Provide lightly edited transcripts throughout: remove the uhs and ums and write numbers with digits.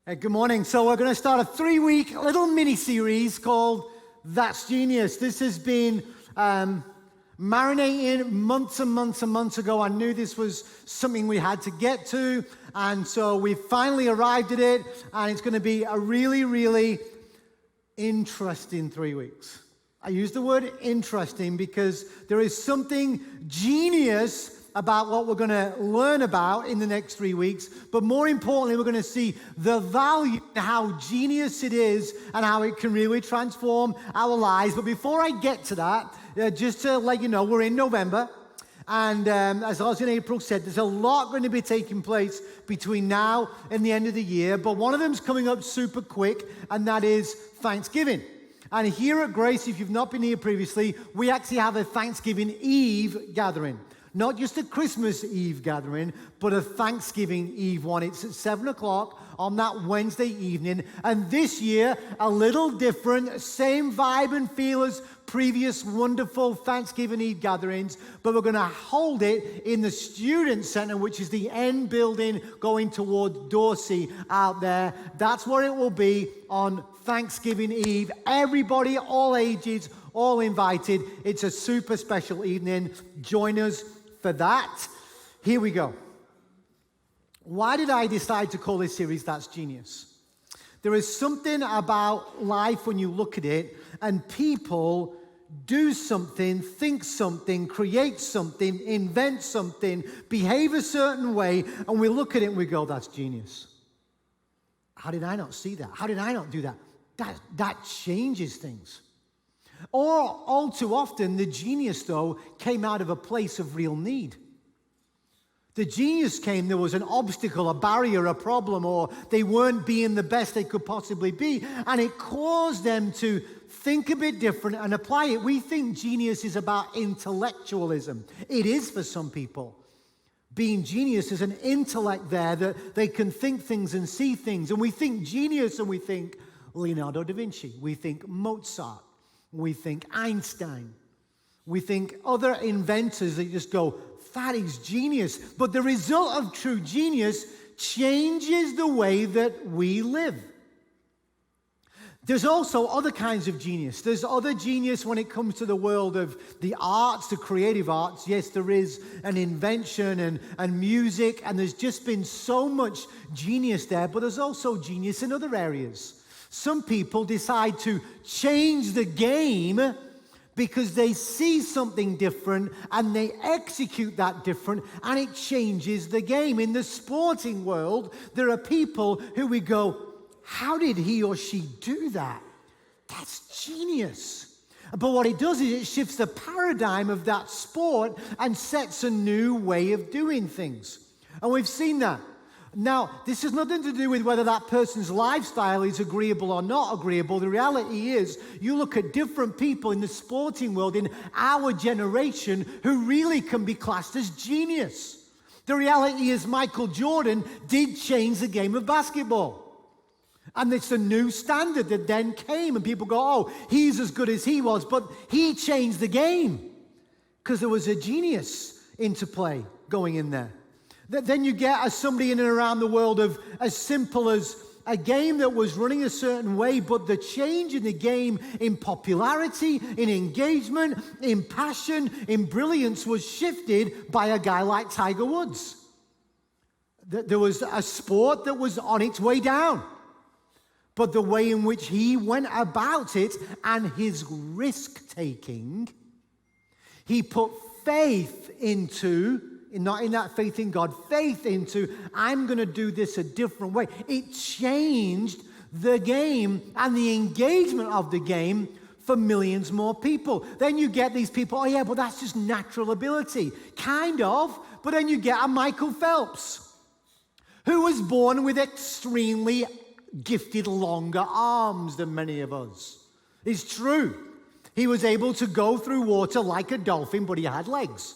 Good morning. So we're going to start a 3-week little mini-series called That's Genius. This has been marinating months and months and months ago. I knew this was something we had to get to, and so we finally arrived at it, and it's going to be a really, really interesting 3 weeks. I use the word interesting because there is something genius about what we're going to learn about in the next 3 weeks, but more importantly, we're going to see the value, how genius it is, and how it can really transform our lives. But before I get to that, just to let you know, we're in November, and as Oz and April said, there's a lot going to be taking place between now and the end of the year, but one of them's coming up super quick, and that is Thanksgiving. And here at Grace, if you've not been here previously, we actually have a Thanksgiving Eve gathering. Not just a Christmas Eve gathering, but a Thanksgiving Eve one. It's at 7 o'clock on that Wednesday evening. And this year, a little different, same vibe and feel as previous wonderful Thanksgiving Eve gatherings, but we're going to hold it in the Student Center, which is the end building going toward Dorsey out there. That's where it will be on Thanksgiving Eve. Everybody, all ages, all invited. It's a super special evening. Join us for that. Here we go. Why did I decide to call this series That's Genius? There is something about life when you look at it and people do something, think something, create something, invent something, behave a certain way, and we look at it and we go, that's genius. How did I not see that? How did I not do that? That changes things. Or all too often, the genius, though, came out of a place of real need. The genius came, there was an obstacle, a barrier, a problem, or they weren't being the best they could possibly be, and it caused them to think a bit different and apply it. We think genius is about intellectualism. It is for some people. Being genius is an intellect there that they can think things and see things, and we think genius and we think Leonardo da Vinci, we think Mozart, we think Einstein, we think other inventors that just go, that is genius. But the result of true genius changes the way that we live. There's also other kinds of genius. There's other genius when it comes to the world of the arts, the creative arts. Yes, there is an invention and music, and there's just been so much genius there, but there's also genius in other areas. Some people decide to change the game because they see something different and they execute that different, and it changes the game. In the sporting world, there are people who we go, how did he or she do that? That's genius. But what it does is it shifts the paradigm of that sport and sets a new way of doing things. And we've seen that. Now, this has nothing to do with whether that person's lifestyle is agreeable or not agreeable. The reality is, you look at different people in the sporting world in our generation who really can be classed as genius. The reality is Michael Jordan did change the game of basketball. And it's a new standard that then came, and people go, oh, he's as good as he was, but he changed the game because there was a genius into play going in there. Then you get somebody in and around the world of as simple as a game that was running a certain way, but the change in the game in popularity, in engagement, in passion, in brilliance was shifted by a guy like Tiger Woods. There was a sport that was on its way down, but the way in which he went about it and his risk-taking, he put faith into, not in that faith in God, faith into, I'm going to do this a different way. It changed the game and the engagement of the game for millions more people. Then you get these people, oh yeah, but that's just natural ability. Kind of, but then you get a Michael Phelps, who was born with extremely gifted longer arms than many of us. It's true. He was able to go through water like a dolphin, but he had legs.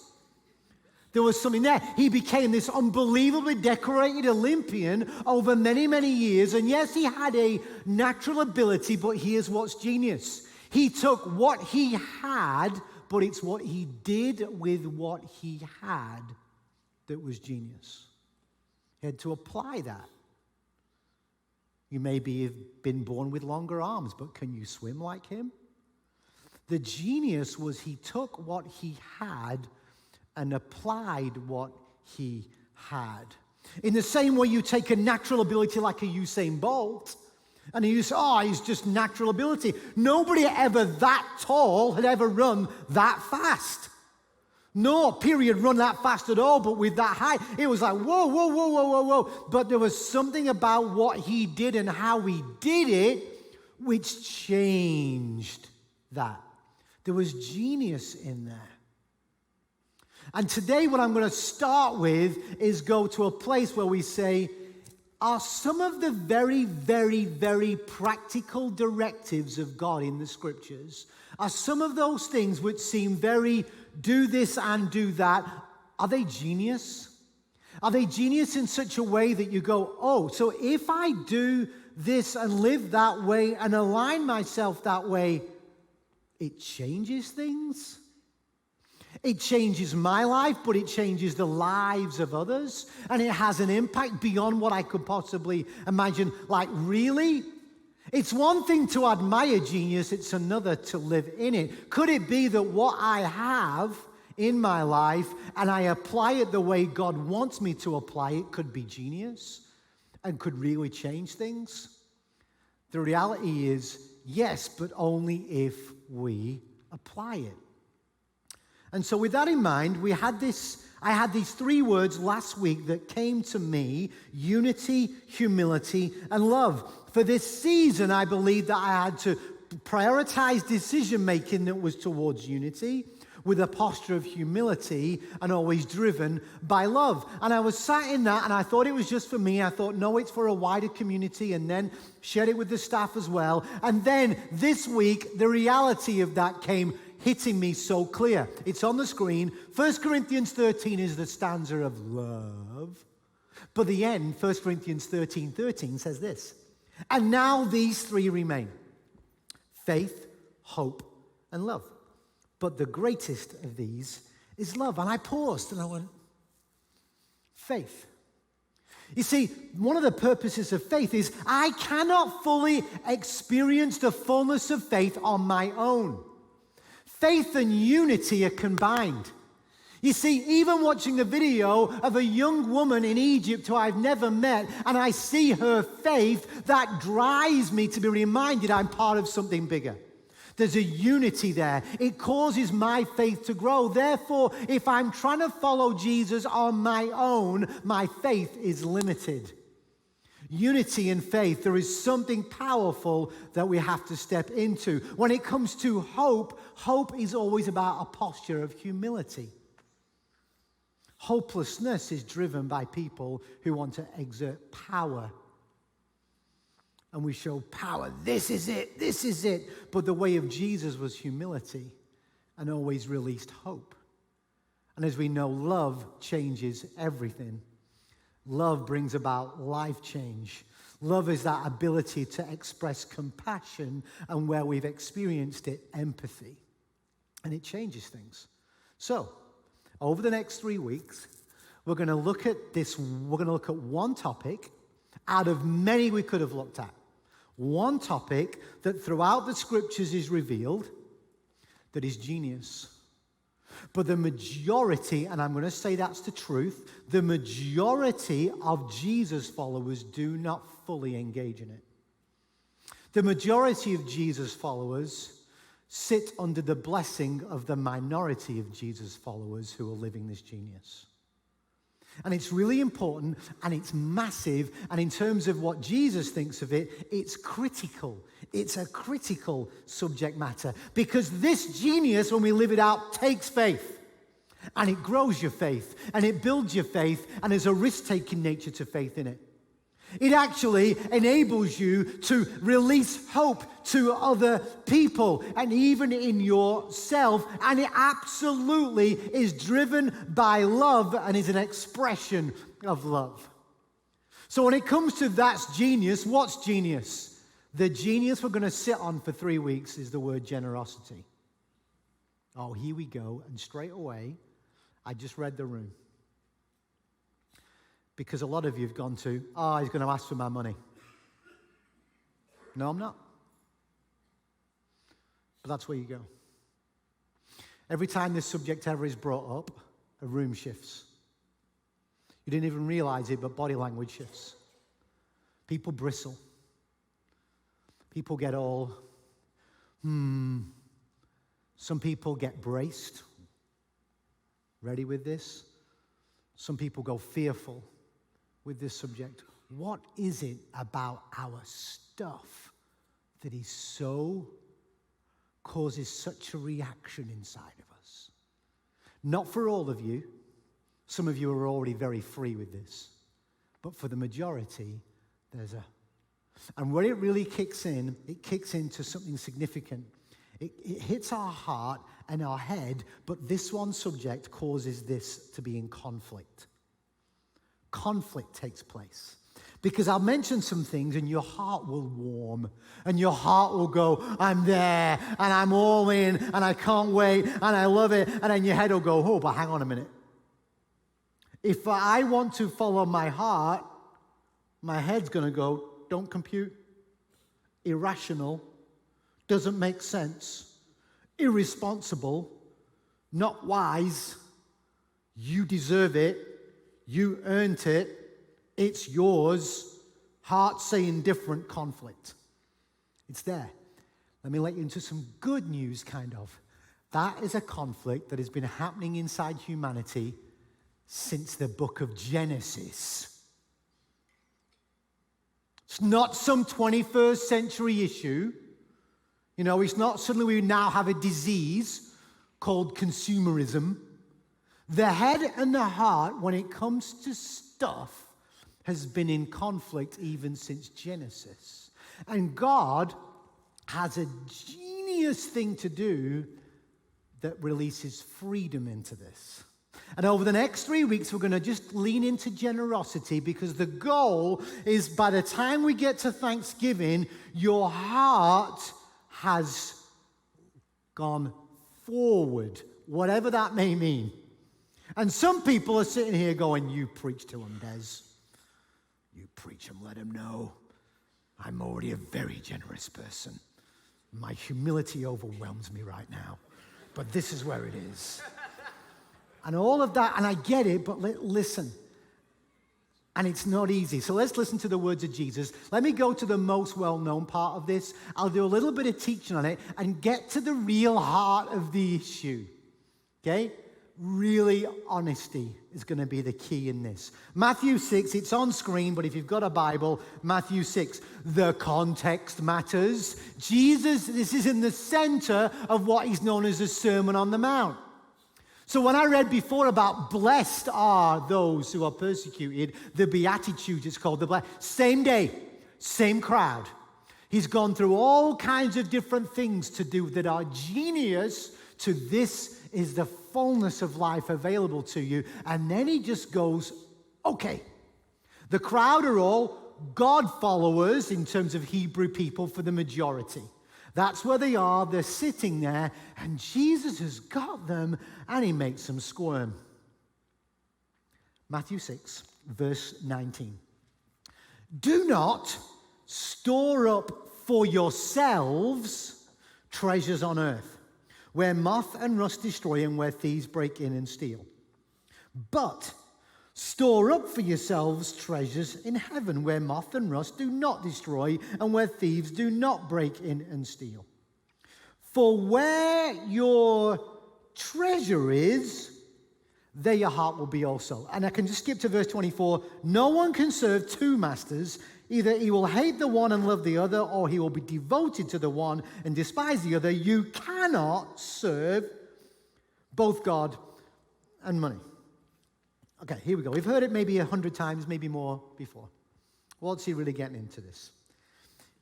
There was something there. He became this unbelievably decorated Olympian over many, many years. And yes, he had a natural ability, but here's what's genius. He took what he had, but it's what he did with what he had that was genius. He had to apply that. You maybe have been born with longer arms, but can you swim like him? The genius was he took what he had and applied what he had. In the same way you take a natural ability like a Usain Bolt, and you say, oh, he's just natural ability. Nobody ever that tall had ever run that fast. No, period, run that fast at all, but with that height, it was like, whoa, whoa, whoa, whoa, whoa, whoa. But there was something about what he did and how he did it which changed that. There was genius in there. And today what I'm going to start with is go to a place where we say, are some of the very, very, very practical directives of God in the Scriptures, are some of those things which seem very do this and do that, are they genius? Are they genius in such a way that you go, oh, so if I do this and live that way and align myself that way, it changes things? It changes my life, but it changes the lives of others, and it has an impact beyond what I could possibly imagine. Like, really? It's one thing to admire genius, it's another to live in it. Could it be that what I have in my life and I apply it the way God wants me to apply it could be genius and could really change things? The reality is, yes, but only if we apply it. And so with that in mind, I had these three words last week that came to me: unity, humility, and love. For this season, I believe that I had to prioritize decision-making that was towards unity with a posture of humility and always driven by love. And I was sat in that, and I thought it was just for me. I thought, no, it's for a wider community, and then shared it with the staff as well. And then this week, the reality of that came hitting me so clear. It's on the screen. 1 Corinthians 13 is the stanza of love. But the end, 1 Corinthians 13:13 says this: and now these three remain: faith, hope, and love. But the greatest of these is love. And I paused and I went, faith. You see, one of the purposes of faith is I cannot fully experience the fullness of faith on my own. Faith and unity are combined. You see, even watching a video of a young woman in Egypt who I've never met, and I see her faith, that drives me to be reminded I'm part of something bigger. There's a unity there. It causes my faith to grow. Therefore, if I'm trying to follow Jesus on my own, my faith is limited. Unity and faith, there is something powerful that we have to step into. When it comes to hope, hope is always about a posture of humility. Hopelessness is driven by people who want to exert power. And we show power. This is it. This is it. But the way of Jesus was humility and always released hope. And as we know, love changes everything. Love brings about life change. Love is that ability to express compassion, and where we've experienced it, empathy. And it changes things. So, over the next 3 weeks, we're going to look at this. We're going to look at one topic out of many we could have looked at. One topic that throughout the Scriptures is revealed that is genius. But the majority, and I'm going to say that's the truth, the majority of Jesus followers do not fully engage in it. The majority of Jesus followers sit under the blessing of the minority of Jesus followers who are living this genius. And it's really important, and it's massive, and in terms of what Jesus thinks of it, it's critical. It's a critical subject matter, because this genius, when we live it out, takes faith, and it grows your faith, and it builds your faith, and there's a risk-taking nature to faith in it. It actually enables you to release hope to other people and even in yourself. And it absolutely is driven by love and is an expression of love. So when it comes to that's genius, what's genius? The genius we're going to sit on for 3 weeks is the word generosity. Oh, here we go. And straight away, I just read the room. Because a lot of you have gone to, oh, he's going to ask for my money. No, I'm not. But that's where you go. Every time this subject ever is brought up, a room shifts. You didn't even realize it, but body language shifts. People bristle. People get all, Some people get braced. Ready with this? Some people go fearful with this subject. What is it about our stuff that is causes such a reaction inside of us? Not for all of you. Some of you are already very free with this. But for the majority, and where it really kicks in, it kicks into something significant. It hits our heart and our head, but this one subject causes this to be in conflict. Conflict takes place. Because I'll mention some things and your heart will warm and your heart will go, I'm there and I'm all in and I can't wait and I love it. And then your head will go, oh, but hang on a minute. If I want to follow my heart, my head's going to go, don't compute, irrational, doesn't make sense, irresponsible, not wise, you deserve it, you earned it, it's yours, heart saying different, conflict. It's there. Let me let you into some good news, kind of. That is a conflict that has been happening inside humanity since the book of Genesis. It's not some 21st century issue. You know, it's not suddenly we now have a disease called consumerism. The head and the heart, when it comes to stuff, has been in conflict even since Genesis. And God has a genius thing to do that releases freedom into this. And over the next 3 weeks, we're going to just lean into generosity because the goal is by the time we get to Thanksgiving, your heart has gone forward, whatever that may mean. And some people are sitting here going, you preach to them, Des. You preach them, let them know. I'm already a very generous person. My humility overwhelms me right now. But this is where it is. And all of that, and I get it, but listen. And it's not easy. So let's listen to the words of Jesus. Let me go to the most well-known part of this. I'll do a little bit of teaching on it and get to the real heart of the issue. Okay? Really, honesty is going to be the key in this. Matthew 6, it's on screen, but if you've got a Bible, Matthew 6, the context matters. Jesus, this is in the center of what is known as the Sermon on the Mount. So when I read before about blessed are those who are persecuted, the Beatitudes, it's called the blessed. Same day, same crowd. He's gone through all kinds of different things to do that are genius to this is the fullness of life available to you. And then he just goes, okay. The crowd are all God followers in terms of Hebrew people for the majority. That's where they are. They're sitting there, and Jesus has got them, and he makes them squirm. Matthew 6, verse 19. Do not store up for yourselves treasures on earth, where moth and rust destroy and where thieves break in and steal. But store up for yourselves treasures in heaven, where moth and rust do not destroy and where thieves do not break in and steal. For where your treasure is, there your heart will be also. And I can just skip to verse 24. No one can serve two masters. Either he will hate the one and love the other, or he will be devoted to the one and despise the other. You cannot serve both God and money. Okay, here we go. We've heard it maybe 100 times, maybe more before. What's he really getting into this?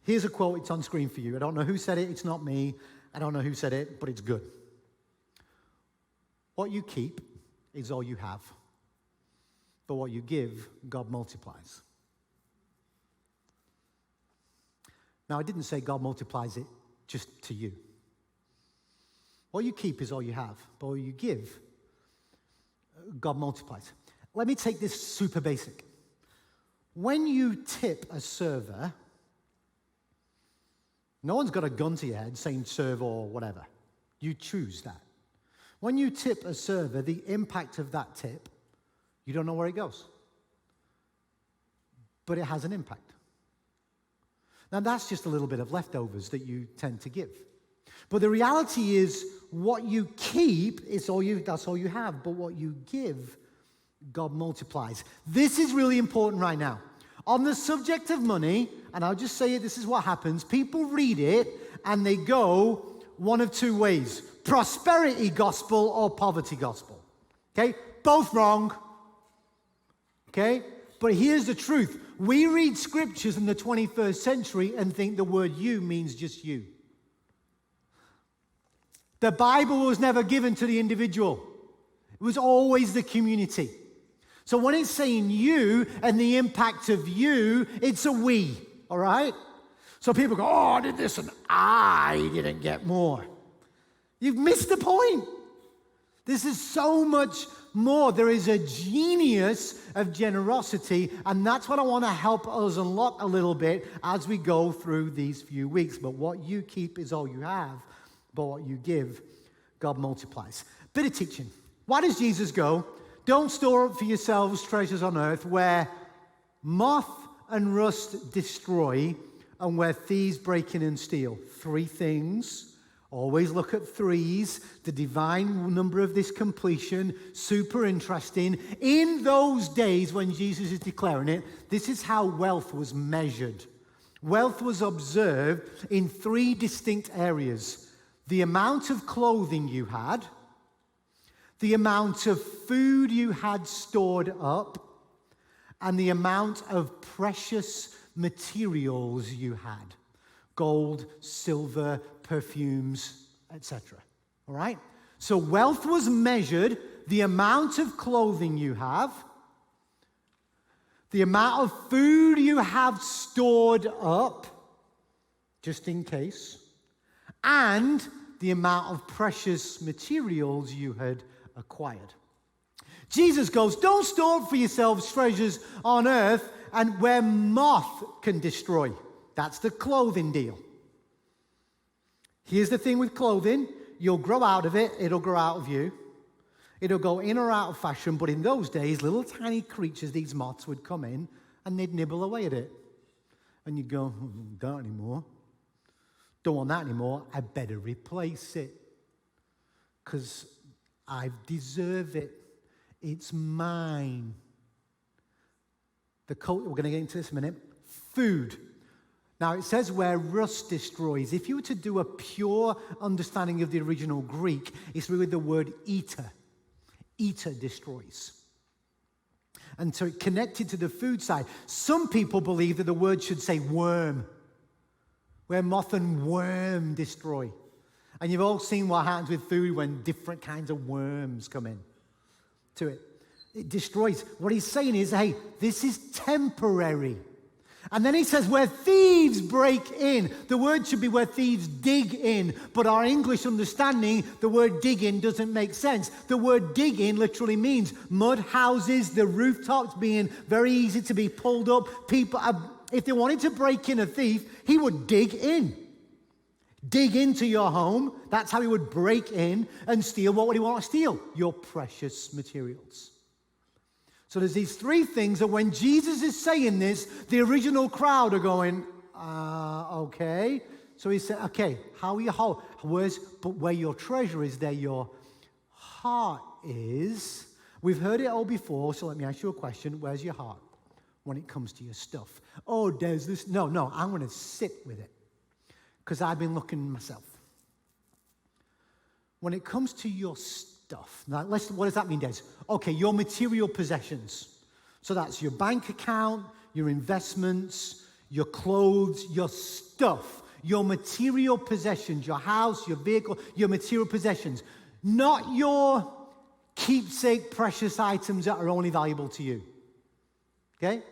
Here's a quote. It's on screen for you. I don't know who said it. It's not me. I don't know who said it, but it's good. What you keep is all you have. But what you give, God multiplies. Now, I didn't say God multiplies it just to you. What you keep is all you have. But what you give, God multiplies. Let me take this super basic. When you tip a server, No one's got a gun to your head saying serve or whatever. You choose that. When you tip a server, the impact of that tip, you don't know where it goes. But it has an impact. Now, that's just a little bit of leftovers that you tend to give. But the reality is, what you keep is that's all you have. But what you give, God multiplies. This is really important right now. On the subject of money, and I'll just say it, this is what happens. People read it and they go one of two ways. Prosperity gospel or poverty gospel. Okay? Both wrong. Okay? But here's the truth. We read scriptures in the 21st century and think the word you means just you. The Bible was never given to the individual. It was always the community. So when it's saying you and the impact of you, it's a we, all right? So people go, oh, I did this and I didn't get more. You've missed the point. This is so much more. There is a genius of generosity, and that's what I want to help us unlock a little bit as we go through these few weeks. But what you keep is all you have, but what you give, God multiplies. Bit of teaching. Why does Jesus go? Don't store up for yourselves treasures on earth where moth and rust destroy and where thieves break in and steal. 3 things. Always look at 3s, the divine number of this completion, super interesting. In those days when Jesus is declaring it, this is how wealth was measured. Wealth was observed in 3 distinct areas. The amount of clothing you had, the amount of food you had stored up, and the amount of precious materials you had. Gold, silver, perfumes, etc. All right? So wealth was measured, the amount of clothing you have, the amount of food you have stored up, just in case, and the amount of precious materials you had acquired. Jesus goes, don't store up for yourselves treasures on earth and where moth can destroy. That's the clothing deal. Here's the thing with clothing. You'll grow out of it. It'll grow out of you. It'll go in or out of fashion. But in those days, little tiny creatures, these moths, would come in and they'd nibble away at it. And you'd go, don't anymore. Don't want that anymore. I better replace it. Because I deserve it. It's mine. We're going to get into this in a minute. Food. Now, it says where rust destroys. If you were to do a pure understanding of the original Greek, it's really the word eater. Eater destroys. And so it connected to the food side. Some people believe that the word should say worm, where moth and worm destroy. And you've all seen what happens with food when different kinds of worms come in to it. It destroys. What he's saying is, hey, this is temporary. And then he says, where thieves break in. The word should be where thieves dig in. But our English understanding, the word dig in doesn't make sense. The word dig in literally means mud houses, the rooftops being very easy to be pulled up. People, if they wanted to break in a thief, he would dig in. Dig into your home. That's how he would break in and steal. What would he want to steal? Your precious materials. So there's these 3 things that when Jesus is saying this, the original crowd are going, okay. So he said, okay, how are you? But where your treasure is, there your heart is. We've heard it all before, so let me ask you a question. Where's your heart when it comes to your stuff? Oh, there's this. No, I'm going to sit with it because I've been looking myself. When it comes to your stuff, now, what does that mean, Des? Okay, your material possessions. So that's your bank account, your investments, your clothes, your stuff, your material possessions, your house, your vehicle, your material possessions. Not your keepsake precious items that are only valuable to you. Okay?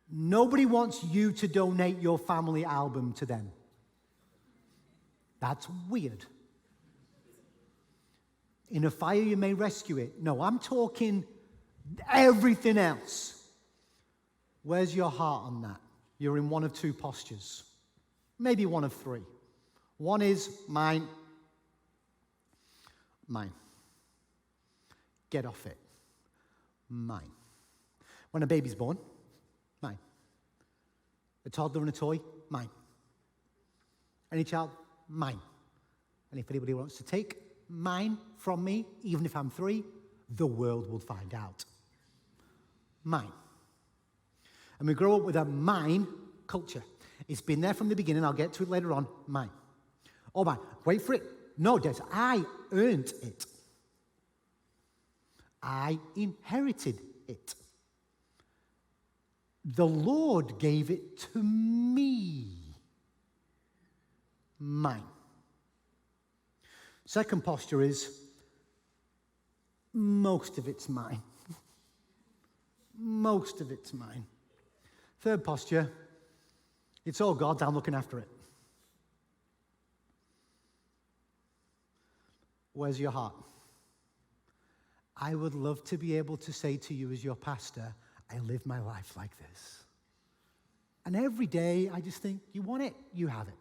Nobody wants you to donate your family album to them. That's weird. In a fire, you may rescue it. No, I'm talking everything else. Where's your heart on that? You're in one of 2 postures. Maybe one of three. One is mine. Mine. Get off it. Mine. When a baby's born, mine. A toddler and a toy, mine. Any child, mine. And if anybody wants to take mine from me, even if I'm 3, the world will find out. Mine. And we grow up with a mine culture. It's been there from the beginning. I'll get to it later on. Mine. Oh, mine. Wait for it. No, Des, I earned it. I inherited it. The Lord gave it to me. Mine. Second posture is, most of it's mine. Most of it's mine. Third posture, it's all God's, I'm looking after it. Where's your heart? I would love to be able to say to you as your pastor, I live my life like this. And every day I just think, you want it, you have it.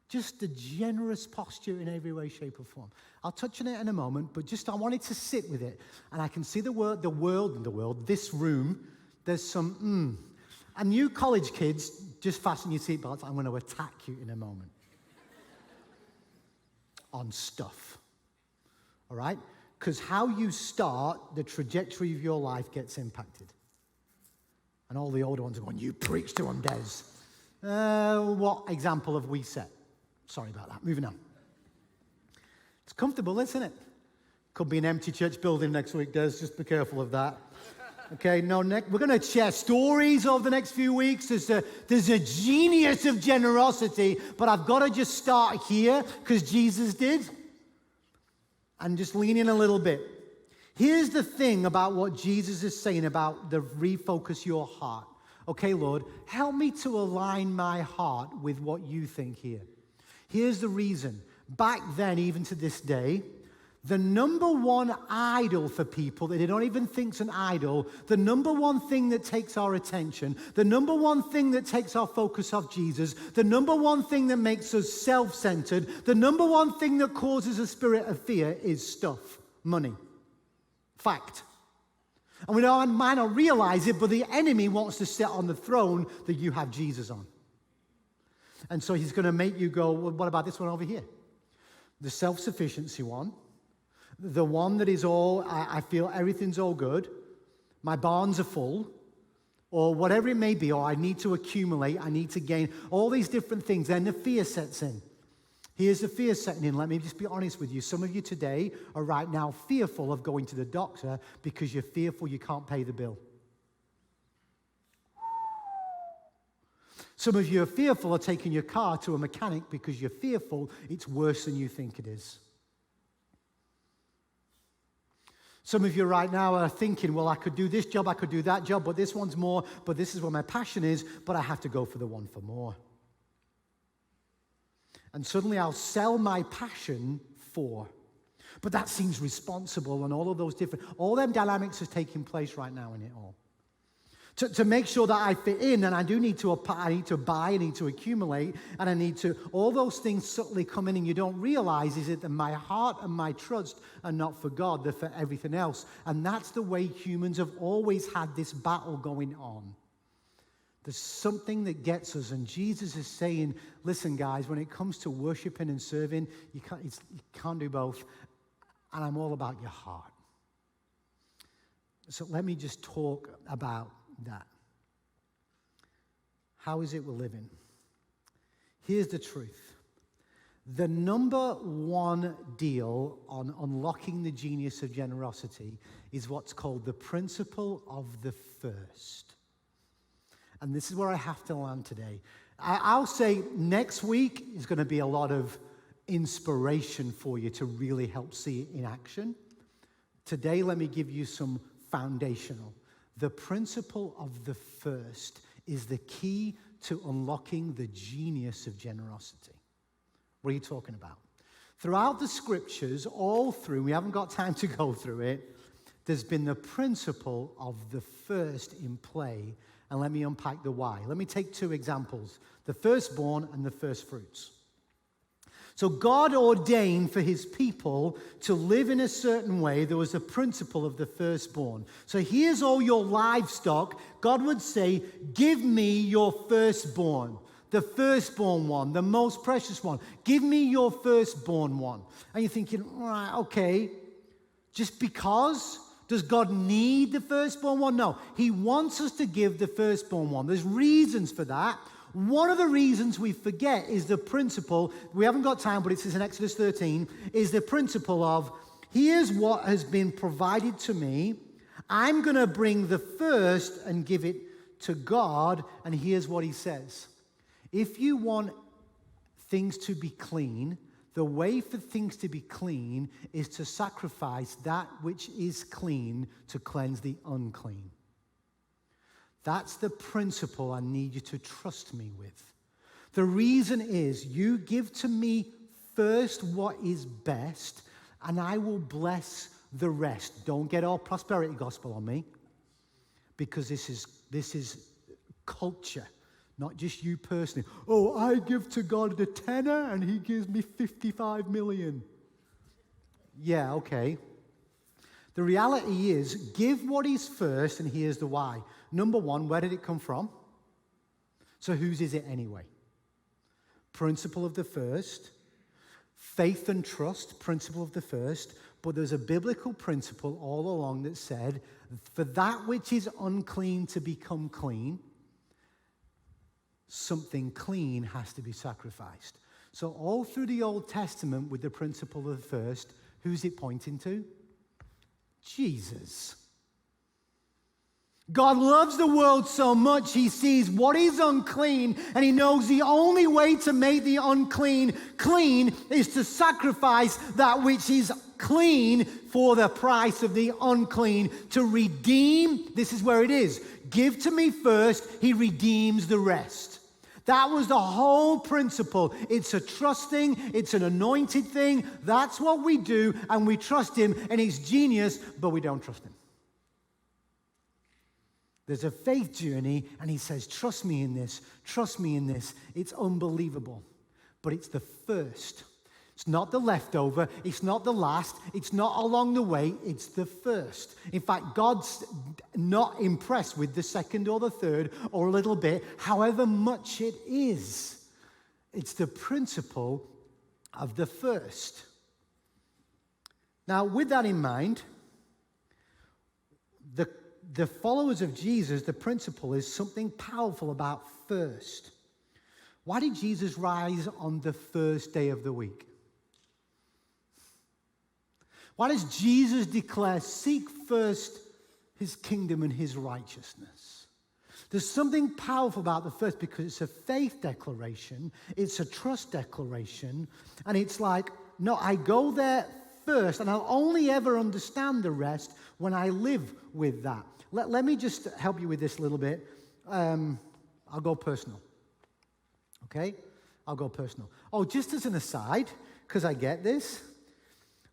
Just a generous posture in every way, shape, or form. I'll touch on it in a moment, but just I wanted to sit with it. And I can see the world, this room, there's some, And you college kids, just fasten your seatbelts. I'm going to attack you in a moment. On stuff. All right? Because how you start, the trajectory of your life gets impacted. And all the older ones are going, you preach to them, Des. What example have we set? Sorry about that. Moving on. It's comfortable, isn't it? Could be an empty church building next week, Des. Just be careful of that. Okay, no, we're going to share stories over the next few weeks. There's a genius of generosity, but I've got to just start here because Jesus did. And just lean in a little bit. Here's the thing about what Jesus is saying about the refocus your heart. Okay, Lord, help me to align my heart with what you think here. Here's the reason. Back then, even to this day, the number one idol for people that they don't even think's an idol, the number one thing that takes our attention, the number one thing that takes our focus off Jesus, the number one thing that makes us self-centered, the number one thing that causes a spirit of fear is stuff, money. Fact. And we might not realize it, but the enemy wants to sit on the throne that you have Jesus on. And so he's going to make you go, well, what about this one over here? The self-sufficiency one. The one that is all, I feel everything's all good. My barns are full. Or whatever it may be. Or I need to accumulate. I need to gain. All these different things. Then the fear sets in. Here's the fear setting in. Let me just be honest with you. Some of you today are right now fearful of going to the doctor because you're fearful you can't pay the bill. Some of you are fearful of taking your car to a mechanic because you're fearful it's worse than you think it is. Some of you right now are thinking, well, I could do this job, I could do that job, but this one's more, but this is where my passion is, but I have to go for the one for more. And suddenly I'll sell my passion for. But that seems responsible and all of those different, all them dynamics are taking place right now in it all. To make sure that I fit in, and I need to buy, I need to accumulate, and I need to, all those things subtly come in and you don't realize is that my heart and my trust are not for God, they're for everything else. And that's the way humans have always had this battle going on. There's something that gets us, and Jesus is saying, listen guys, when it comes to worshiping and serving, you can't do both, and I'm all about your heart. So let me just talk about that. How is it we're living? Here's the truth. The number one deal on unlocking the genius of generosity is what's called the principle of the first. And this is where I have to land today. I'll say next week is going to be a lot of inspiration for you to really help see it in action. Today, let me give you some foundational. The principle of the first is the key to unlocking the genius of generosity. What are you talking about? Throughout the scriptures, all through, we haven't got time to go through it, there's been the principle of the first in play. And let me unpack the why. Let me take two examples, the firstborn and the first fruits. So God ordained for his people to live in a certain way. There was a principle of the firstborn. So here's all your livestock. God would say, give me your firstborn, the firstborn one, the most precious one. Give me your firstborn one. And you're thinking, right, okay, just because? Does God need the firstborn one? No, he wants us to give the firstborn one. There's reasons for that. One of the reasons we forget is the principle, we haven't got time, but it's in Exodus 13, is the principle of, here's what has been provided to me. I'm going to bring the first and give it to God, and here's what he says. If you want things to be clean, the way for things to be clean is to sacrifice that which is clean to cleanse the unclean. That's the principle I need you to trust me with. The reason is you give to me first what is best, and I will bless the rest. Don't get all prosperity gospel on me, because this is culture, not just you personally. Oh, I give to God the tenner, and he gives me 55 million. Yeah, okay. The reality is, give what is first, and here's the why. Number one, where did it come from? So whose is it anyway? Principle of the first. Faith and trust, principle of the first. But there's a biblical principle all along that said, for that which is unclean to become clean, something clean has to be sacrificed. So all through the Old Testament with the principle of the first, who's it pointing to? Jesus. God loves the world so much, he sees what is unclean, and he knows the only way to make the unclean clean is to sacrifice that which is clean for the price of the unclean, to redeem. This is where it is. Give to me first, he redeems the rest. That was the whole principle. It's a trusting, it's an anointed thing. That's what we do, and we trust him, and he's genius, but we don't trust him. There's a faith journey, and he says, trust me in this, trust me in this. It's unbelievable, but it's the first. It's not the leftover, it's not the last, it's not along the way, it's the first. In fact, God's not impressed with the second or the third or a little bit, however much it is. It's the principle of the first. Now, with that in mind, the followers of Jesus, the principle is something powerful about first. Why did Jesus rise on the first day of the week? Why does Jesus declare, seek first his kingdom and his righteousness? There's something powerful about the first because it's a faith declaration, it's a trust declaration, and it's like, no, I go there first, and I'll only ever understand the rest when I live with that. Let me just help you with this a little bit. I'll go personal. Okay? I'll go personal. Oh, just as an aside, because I get this.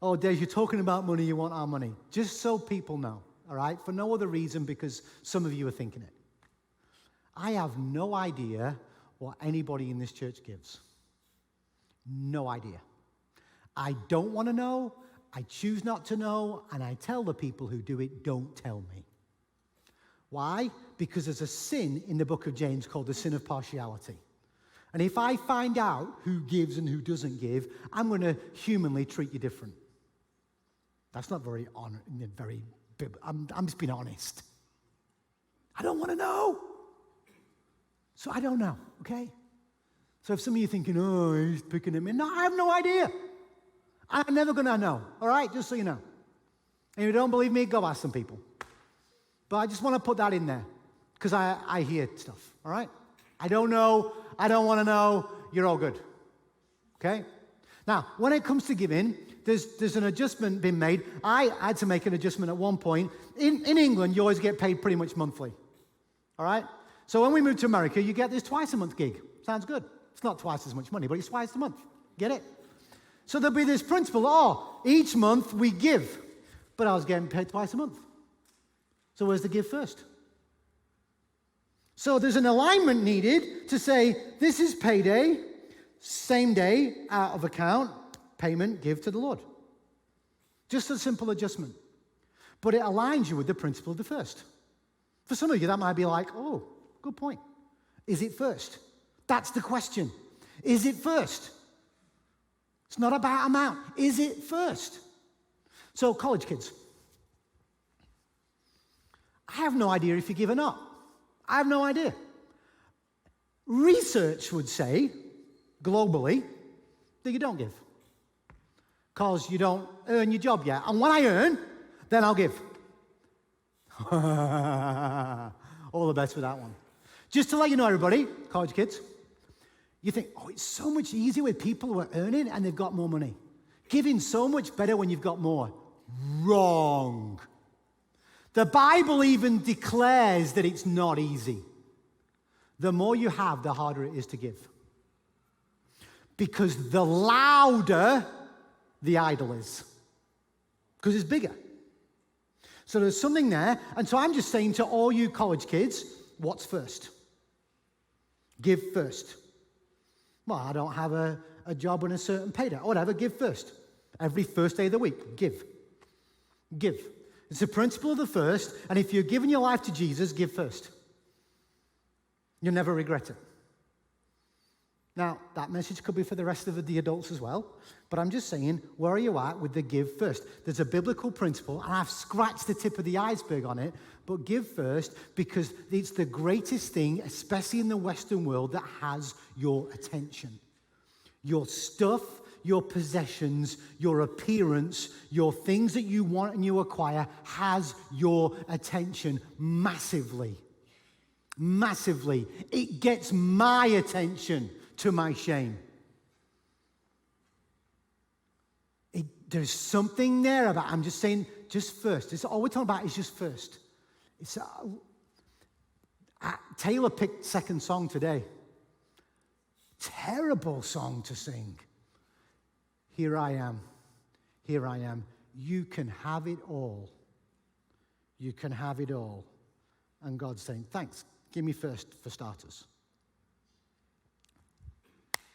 Oh, Dave, you're talking about money, you want our money. Just so people know, all right? For no other reason, because some of you are thinking it. I have no idea what anybody in this church gives. No idea. I don't want to know, I choose not to know, and I tell the people who do it, don't tell me. Why? Because there's a sin in the book of James called the sin of partiality. And if I find out who gives and who doesn't give, I'm going to humanly treat you different. That's not very I'm just being honest. I don't want to know. So I don't know, okay? So if some of you are thinking, oh, he's picking at me. No, I have no idea. I'm never going to know, all right? Just so you know. And if you don't believe me, go ask some people. But I just want to put that in there because I hear stuff, all right? I don't know. I don't want to know. You're all good, okay? Now, when it comes to giving, there's an adjustment been made. I had to make an adjustment at one point. In England, you always get paid pretty much monthly, all right? So when we moved to America, you get this twice-a-month gig. Sounds good. It's not twice as much money, but it's twice a month. Get it? So there'll be this principle, each month we give. But I was getting paid twice a month. So where's the give first? So there's an alignment needed to say, this is payday, same day, out of account, payment, give to the Lord. Just a simple adjustment. But it aligns you with the principle of the first. For some of you, that might be like, oh, good point. Is it first? That's the question. Is it first? It's not about amount. Is it first? So, college kids, I have no idea if you give or not. I have no idea. Research would say, globally, that you don't give. Because you don't earn your job yet. And when I earn, then I'll give. All the best with that one. Just to let you know, everybody, college kids, you think, oh, it's so much easier with people who are earning and they've got more money. Giving's so much better when you've got more. Wrong. The Bible even declares that it's not easy. The more you have, the harder it is to give. Because the louder the idol is. Because it's bigger. So there's something there. And so I'm just saying to all you college kids, what's first? Give first. Well, I don't have a job and a certain payday. Whatever, give first. Every first day of the week, give. Give. It's the principle of the first, and if you're giving your life to Jesus, give first. You'll never regret it. Now, that message could be for the rest of the adults as well, but I'm just saying, where are you at with the give first? There's a biblical principle, and I've scratched the tip of the iceberg on it, but give first because it's the greatest thing, especially in the Western world, that has your attention. Your stuff, your possessions, your appearance, your things that you want and you acquire has your attention massively. Massively. It gets my attention to my shame. There's something there about, I'm just saying, just first. It's all we're talking about is just first. Taylor picked second song today. Terrible song to sing. Here I am. Here I am. You can have it all. You can have it all. And God's saying, thanks. Give me first for starters.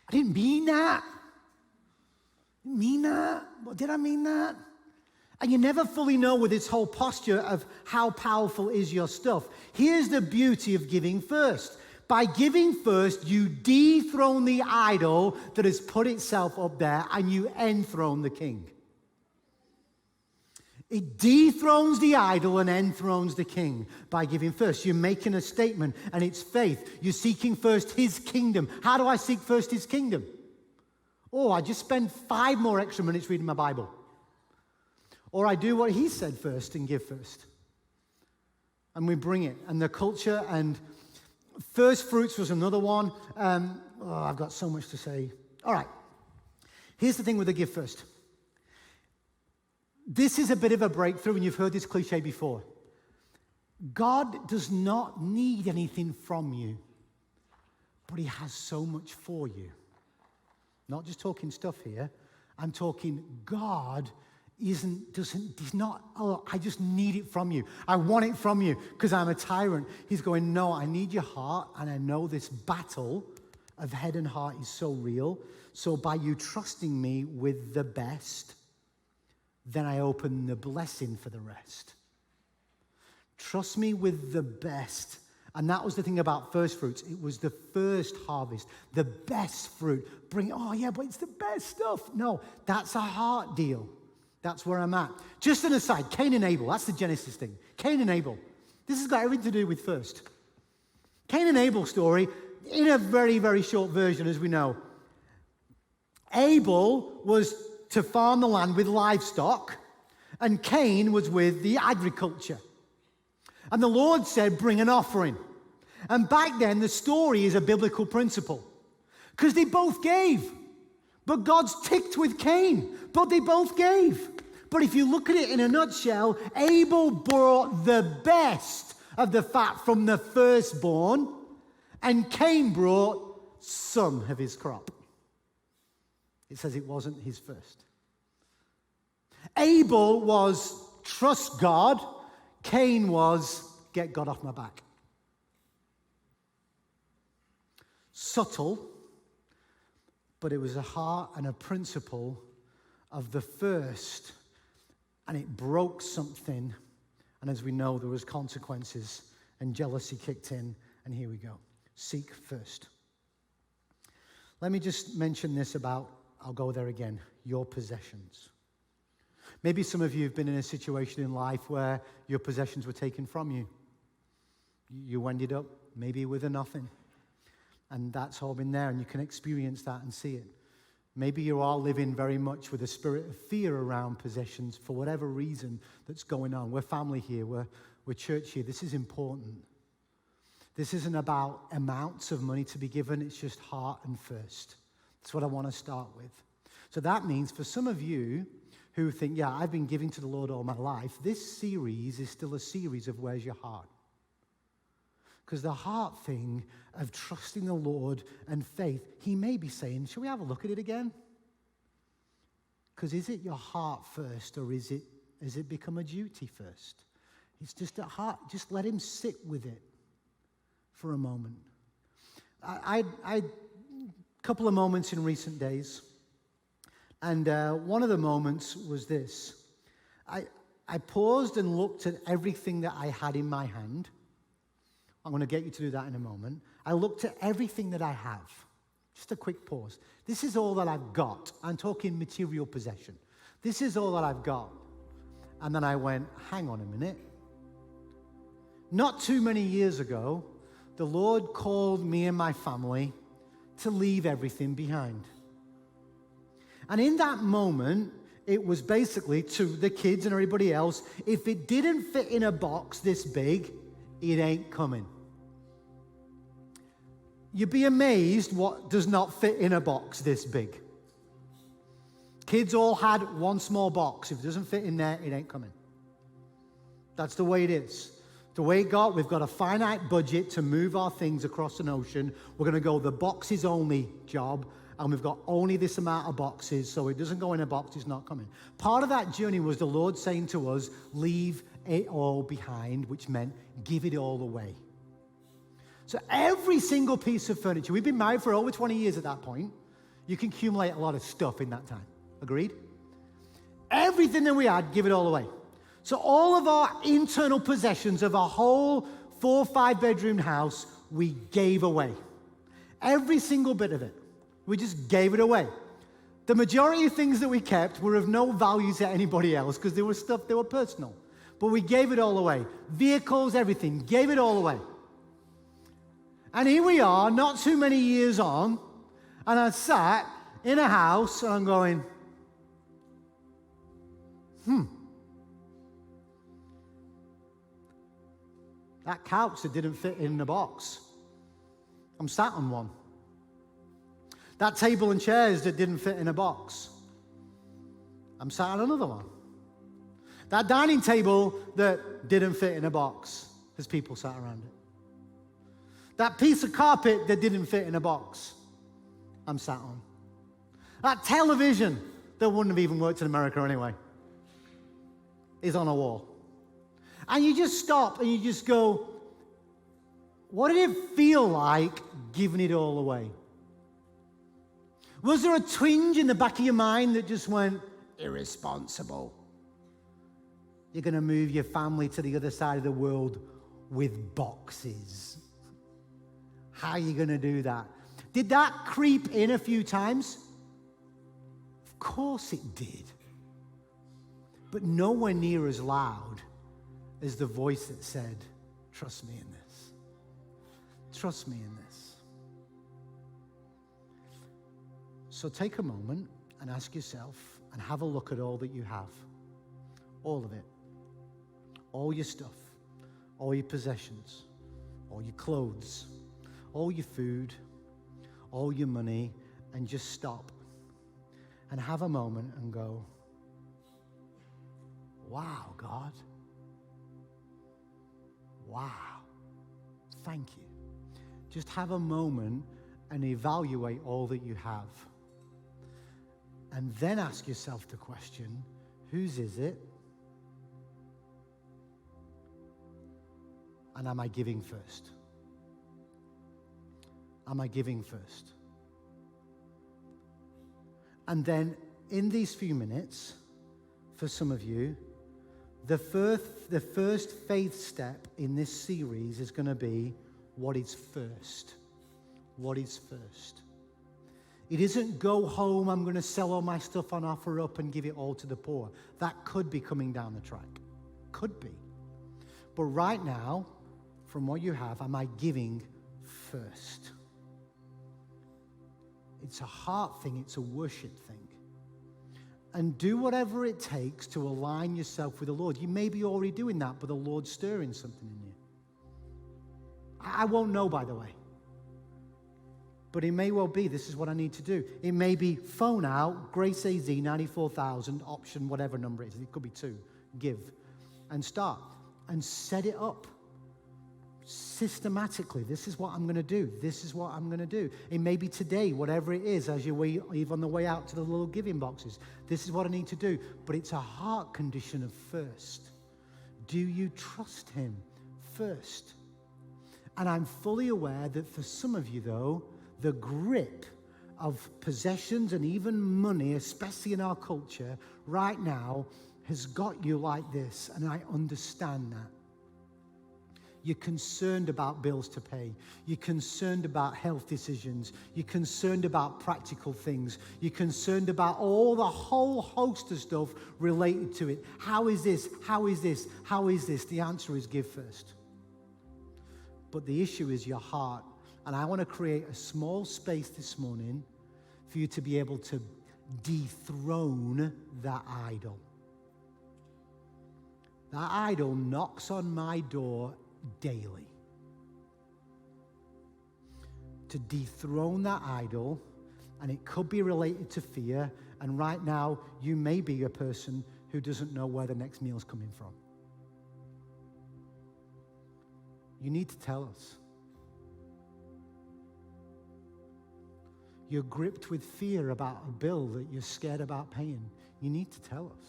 I didn't mean that. I didn't mean that. What did I mean that? And you never fully know with this whole posture of how powerful is your stuff. Here's the beauty of giving first. By giving first, you dethrone the idol that has put itself up there and you enthrone the king. It dethrones the idol and enthrones the king by giving first. You're making a statement and it's faith. You're seeking first his kingdom. How do I seek first his kingdom? Oh, I just spend 5 more extra minutes reading my Bible. Or I do what he said first and give first. And we bring it. And the culture and first fruits was another one. I've got so much to say. All right. Here's the thing with the give first. This is a bit of a breakthrough, and you've heard this cliche before. God does not need anything from you, but he has so much for you. Not just talking stuff here. I'm talking God he's not, oh, I just need it from you. I want it from you because I'm a tyrant. He's going, no, I need your heart, and I know this battle of head and heart is so real. So by you trusting me with the best, then I open the blessing for the rest. Trust me with the best. And that was the thing about first fruits. It was the first harvest, the best fruit. Oh yeah, but it's the best stuff. No, that's a heart deal. That's where I'm at. Just an aside, Cain and Abel, that's the Genesis thing. Cain and Abel. This has got everything to do with first. Cain and Abel story, in a very, very short version, as we know. Abel was to farm the land with livestock, and Cain was with the agriculture. And the Lord said, bring an offering. And back then, the story is a biblical principle. Because they both gave. But God's ticked with Cain. But they both gave. But if you look at it in a nutshell, Abel brought the best of the fat from the firstborn, and Cain brought some of his crop. It says it wasn't his first. Abel was trust God. Cain was get God off my back. subtle, but it was a heart and a principle of the first, and it broke something, and as we know, there was consequences, and jealousy kicked in, and here we go. Seek first. Let me just mention this about, I'll go there again, your possessions. Maybe some of you have been in a situation in life where your possessions were taken from you. You ended up maybe with a nothing. And that's all been there, and you can experience that and see it. Maybe you are living very much with a spirit of fear around possessions for whatever reason that's going on. We're family here, we're church here. This is important. This isn't about amounts of money to be given, it's just heart and first. That's what I want to start with. So that means for some of you who think, yeah, I've been giving to the Lord all my life, this series is still a series of where's your heart? Because the heart thing of trusting the Lord and faith, he may be saying, shall we have a look at it again? Because is it your heart first, or has it become a duty first? It's just at heart. Just let him sit with it for a moment. I had a couple of moments in recent days, and one of the moments was this. I paused and looked at everything that I had in my hand. I'm going to get you to do that in a moment. I looked at everything that I have. Just a quick pause. This is all that I've got. I'm talking material possession. This is all that I've got. And then I went, hang on a minute. Not too many years ago, the Lord called me and my family to leave everything behind. And in that moment, it was basically to the kids and everybody else, if it didn't fit in a box this big, it ain't coming. You'd be amazed what does not fit in a box this big. Kids all had one small box. If it doesn't fit in there, it ain't coming. That's the way it is. The way it got, we've got a finite budget to move our things across an ocean. We're going to go the boxes only job, and we've got only this amount of boxes, so it doesn't go in a box, it's not coming. Part of that journey was the Lord saying to us, leave it all behind, which meant give it all away. So every single piece of furniture, we've been married for over 20 years at that point. You can accumulate a lot of stuff in that time. Agreed? Everything that we had, give it all away. So all of our internal possessions of our whole 4 or 5 bedroom house, we gave away. Every single bit of it. We just gave it away. The majority of things that we kept were of no value to anybody else because they were stuff that were personal. But we gave it all away. Vehicles, everything, gave it all away. And here we are, not too many years on, and I sat in a house and I'm going, that couch that didn't fit in the box, I'm sat on one. That table and chairs that didn't fit in a box, I'm sat on another one. That dining table that didn't fit in a box, there's people sat around it. That piece of carpet that didn't fit in a box, I'm sat on. That television that wouldn't have even worked in America anyway is on a wall. And you just stop and you just go, what did it feel like giving it all away? Was there a twinge in the back of your mind that just went, irresponsible? You're going to move your family to the other side of the world with boxes. How are you going to do that? Did that creep in a few times? Of course it did. But nowhere near as loud as the voice that said, trust me in this. Trust me in this. So take a moment and ask yourself and have a look at all that you have. All of it. All your stuff. All your possessions. All your clothes. All your food. All your money. And just stop. And have a moment and go, wow, God. Wow. Thank you. Just have a moment and evaluate all that you have. And then ask yourself the question, whose is it? And am I giving first? am I giving first? And then in these few minutes, for some of you, the first faith step in this series is going to be, what is first? What is first? It isn't go home, I'm going to sell all my stuff on OfferUp and give it all to the poor. That could be coming down the track. Could be. But right now, from what you have, am I giving first? It's a heart thing, it's a worship thing. And do whatever it takes to align yourself with the Lord. You may be already doing that, but the Lord's stirring something in you. I won't know, by the way. But it may well be, this is what I need to do. It may be phone out, GraceAZ 94,000, option whatever number it is. It could be 2. Give. And start. And set it up. Systematically, this is what I'm going to do. This is what I'm going to do. It may be today, whatever it is, as you're on the way out to the little giving boxes. This is what I need to do. But it's a heart condition of first. Do you trust him first? And I'm fully aware that for some of you, though, the grip of possessions and even money, especially in our culture, right now, has got you like this. And I understand that. You're concerned about bills to pay. You're concerned about health decisions. You're concerned about practical things. You're concerned about the whole host of stuff related to it. How is this? How is this? How is this? The answer is give first. But the issue is your heart. And I want to create a small space this morning for you to be able to dethrone that idol. That idol knocks on my door daily. To dethrone that idol, and it could be related to fear, and right now you may be a person who doesn't know where the next meal's coming from. You need to tell us. You're gripped with fear about a bill that you're scared about paying. You need to tell us.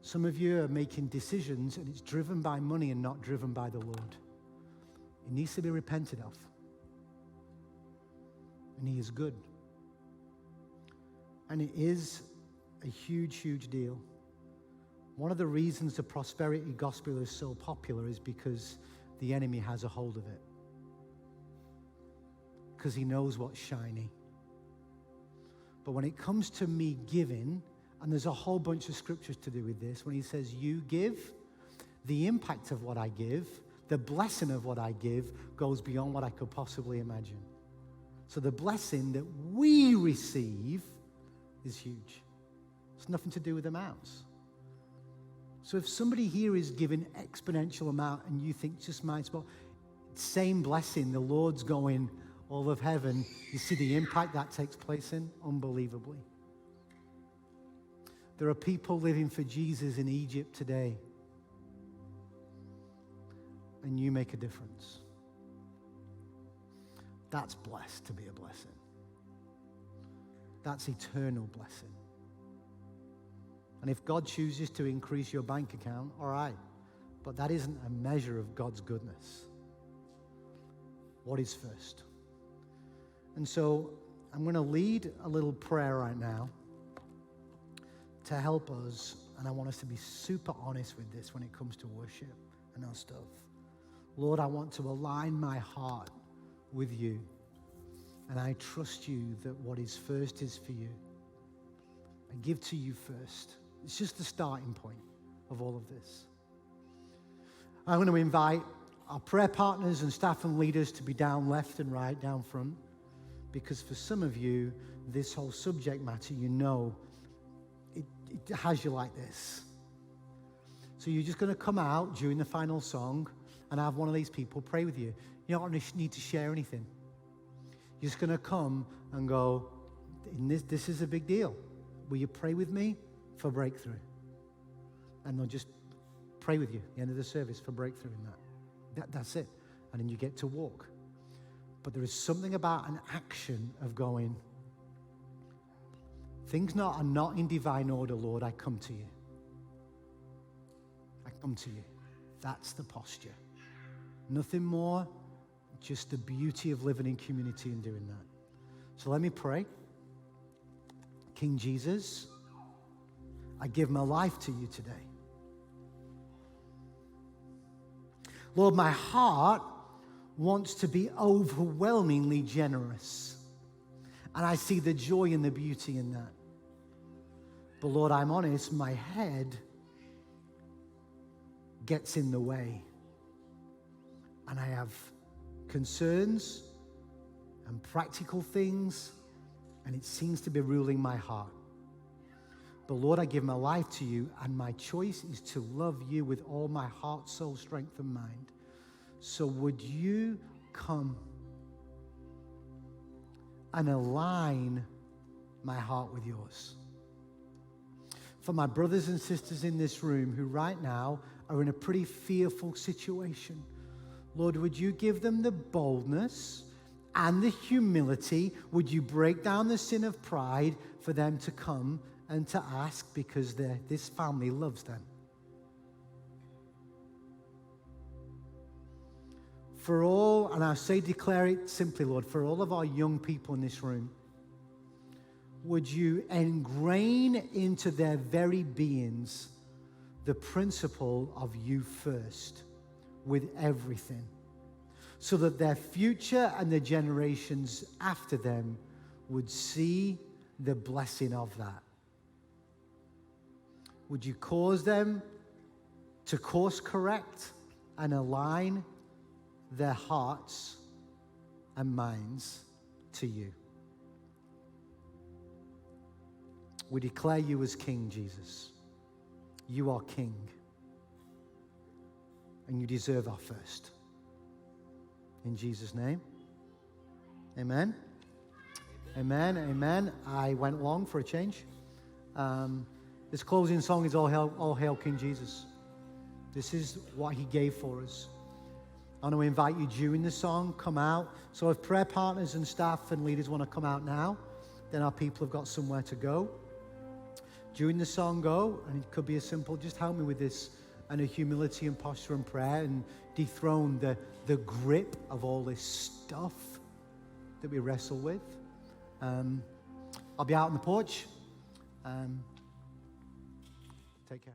Some of you are making decisions and it's driven by money and not driven by the Lord. It needs to be repented of. And he is good. And it is a huge, huge deal. One of the reasons the prosperity gospel is so popular is because the enemy has a hold of it. Because he knows what's shiny. But when it comes to me giving, and there's a whole bunch of scriptures to do with this, when he says you give, the impact of what I give, the blessing of what I give goes beyond what I could possibly imagine. So the blessing that we receive is huge. It's nothing to do with amounts. So if somebody here is giving exponential amount and you think just might as well, same blessing, the Lord's going all of heaven, you see the impact that takes place in? Unbelievably. There are people living for Jesus in Egypt today. And you make a difference. That's blessed to be a blessing. That's eternal blessing. And if God chooses to increase your bank account, all right. But that isn't a measure of God's goodness. What is first? And so I'm going to lead a little prayer right now to help us, and I want us to be super honest with this when it comes to worship and our stuff. Lord, I want to align my heart with you, and I trust you that what is first is for you. I give to you first. It's just the starting point of all of this. I'm going to invite our prayer partners and staff and leaders to be down left and right, down front, because for some of you, this whole subject matter, you know, it has you like this. So you're just going to come out during the final song and have one of these people pray with you. You don't need to share anything. You're just going to come and go, this is a big deal. Will you pray with me for breakthrough? And they'll just pray with you at the end of the service for breakthrough in that. That's it. And then you get to walk. But there is something about an action of going, things are not in divine order, Lord, I come to you. I come to you. That's the posture. Nothing more, just the beauty of living in community and doing that. So let me pray. King Jesus, I give my life to you today. Lord, my heart wants to be overwhelmingly generous. And I see the joy and the beauty in that. But Lord, I'm honest, my head gets in the way. And I have concerns and practical things, and it seems to be ruling my heart. But Lord, I give my life to you, and my choice is to love you with all my heart, soul, strength, and mind. So would you come and align my heart with yours? For my brothers and sisters in this room who right now are in a pretty fearful situation, Lord, would you give them the boldness and the humility? Would you break down the sin of pride for them to come and to ask, because this family loves them? For all, and I say declare it simply, Lord, for all of our young people in this room, would you ingrain into their very beings the principle of you first with everything, so that their future and the generations after them would see the blessing of that? Would you cause them to course correct and align their hearts and minds to you? We declare you as King, Jesus. You are King, and you deserve our first. In Jesus' name, amen. Amen, amen. I went long for a change. This closing song is All Hail King Jesus. This is what he gave for us. I want to invite you during the song, come out. So if prayer partners and staff and leaders want to come out now, then our people have got somewhere to go. During the song, go, and it could be as simple, just help me with this, and a humility and posture and prayer, and dethrone the grip of all this stuff that we wrestle with. I'll be out on the porch. Take care.